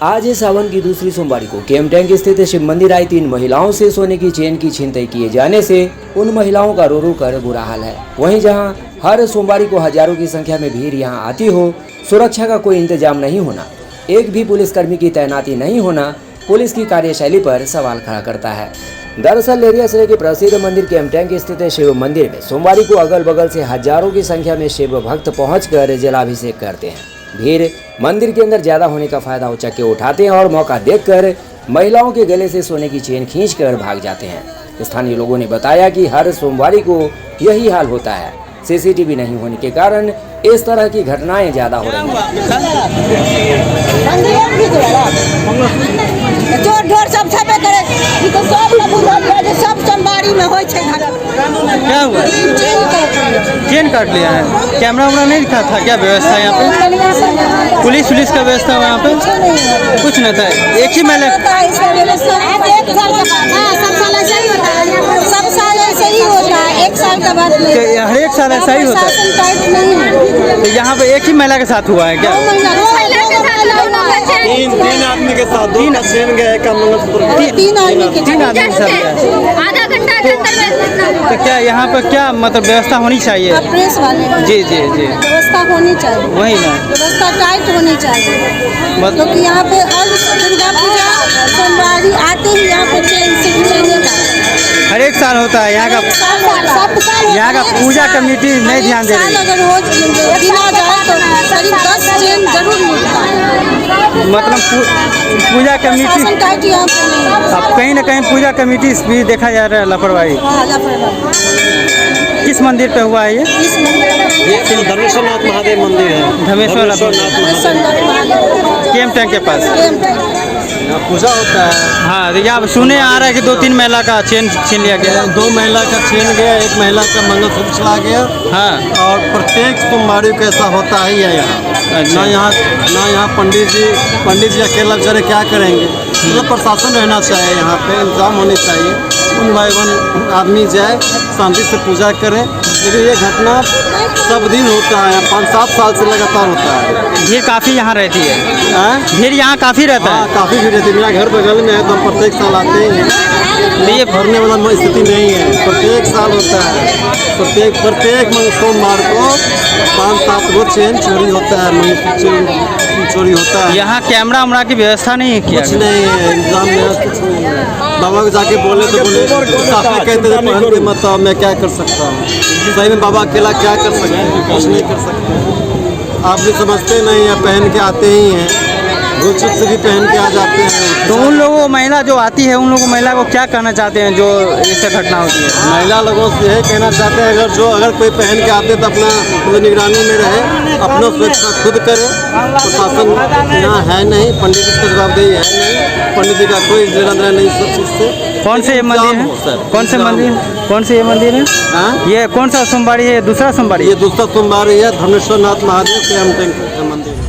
आज इस सावन की दूसरी सोमवारी को केएम टैंक स्थित शिव मंदिर आई 3 महिलाओं से सोने की चेन की छीनताई किए जाने से उन महिलाओं का रो रो कर बुरा हाल है। वहीं जहां हर सोमवारी को हजारों की संख्या में भीड़ यहां आती हो, सुरक्षा का कोई इंतजाम नहीं होना, एक भी पुलिसकर्मी की तैनाती नहीं होना पुलिस की कार्यशैली पर सवाल खड़ा करता है। दरअसल लेरिया जिले के प्रसिद्ध मंदिर केएम टैंक स्थित शिव मंदिर में सोमवारी को अगल बगल से हजारों की संख्या में शिव भक्त पहुंचकर जलाभिषेक करते हैं। भीड़ मंदिर के अंदर ज्यादा होने का फायदा उचक के उठाते हैं और मौका देखकर महिलाओं के गले से सोने की चेन खींचकर भाग जाते हैं। स्थानीय लोगों ने बताया कि हर सोमवारी को यही हाल होता है। सीसीटीवी नहीं होने के कारण इस तरह की घटनाएं ज्यादा हो रही क्या हुआ? चेन काट लिया है। कैमरा वैमरा नहीं दिखा था क्या? व्यवस्था यहाँ पे पुलिस का व्यवस्था यहाँ पे कुछ नहीं था। एक ही महिला हर एक साल ऐसा ही होता है। तो यहाँ पे एक ही महिला के साथ हुआ है क्या? तीन आदमी के साथ, तीन चेन गए तीन आदमी के साथ। आधा घंटा के अंदर तो क्या यहाँ पर क्या मतलब व्यवस्था होनी चाहिए? प्रेस वाले जी जी जी व्यवस्था होनी चाहिए। वही ना, व्यवस्था टाइट होनी चाहिए क्योंकि यहाँ पे हर दुर्गा पूजा सोमवारी आते ही यहाँ पे चेन का हर एक साल होता है। यहाँ का पूजा कमेटी नहीं ध्यान दे रही। अगर रोज गिना जाए तो करीब 10 चेन जरूर मिलता है। मतलब पूजा कमेटी टाइट यहाँ पे नहीं। अब कहीं ना कहीं पूजा कमेटी भी देखा जा रहा है लापरवाही। किस मंदिर पे हुआ है ये? धमेश्वर नाथ महादेव मंदिर है। धमेश्वर केएम टैंक के पास पूजा होता है। हाँ, तो यहाँ सुने आ रहा है कि 2-3 महिला का चेन छीन लिया गया। 2 महिला का चेन गया, 1 महिला का मंगलसूत्र चला गया। हाँ, और प्रत्येक सोमवारी को ऐसा होता है यहाँ। अच्छा। ना यहाँ पंडित जी अकेला बेचारे क्या करेंगे? मतलब प्रशासन रहना चाहिए, यहाँ पे इंतजाम होने चाहिए। उन भाई आदमी जाए शांति से पूजा करें। लेकिन ये घटना सब दिन होता है, 5-7 साल से लगातार होता है। भीड़ काफ़ी यहाँ रहती है। भीड़ यहाँ काफ़ी रहता है। काफ़ी भीड़ रहती है। मेरा घर बगल में है तो हम प्रत्येक साल आते ही हैं। ये भरने वाला स्थिति नहीं है, प्रत्येक साल होता है। प्रत्येक सोमवार को 5-7 गो चेन चोरी होता है, चोरी होता है। यहाँ कैमरा वैमरा की व्यवस्था नहीं है क्या? कुछ नहीं है, इंतजाम में कुछ नहीं है। बाबा को जाके बोले तो बोले काफ़ी कहते थे पहन के मत आओ, मैं क्या कर सकता हूँ? सही में बाबा अकेला क्या कर सकते हैं? कुछ नहीं कर सकते। आप भी समझते नहीं है, पहन के आते ही हैं, भूल चूक से भी पहन के आ जाते हैं। तो उन लोगों महिला जो आती है, उन लोगों महिला को क्या कहना चाहते हैं जो इससे घटना होती है? महिला लोगों से यही कहना चाहते हैं अगर कोई पहन के आते तो अपना निगरानी में रहे, अपना सुरक्षा खुद करे। प्रशासन यहाँ है नहीं, पंडित जी का जवाबदेही है नहीं, पंडित जी का कोई लेना देना नहीं सब चीज़ से। कौन से ये मंदिर है? कौन से ये मंदिर है? हाँ, ये कौन सा सोमवारी है? दूसरा सोमवारी? ये दूसरा सोमवारी है। धमेश्वर नाथ महादेव केएम टैंक का मंदिर है।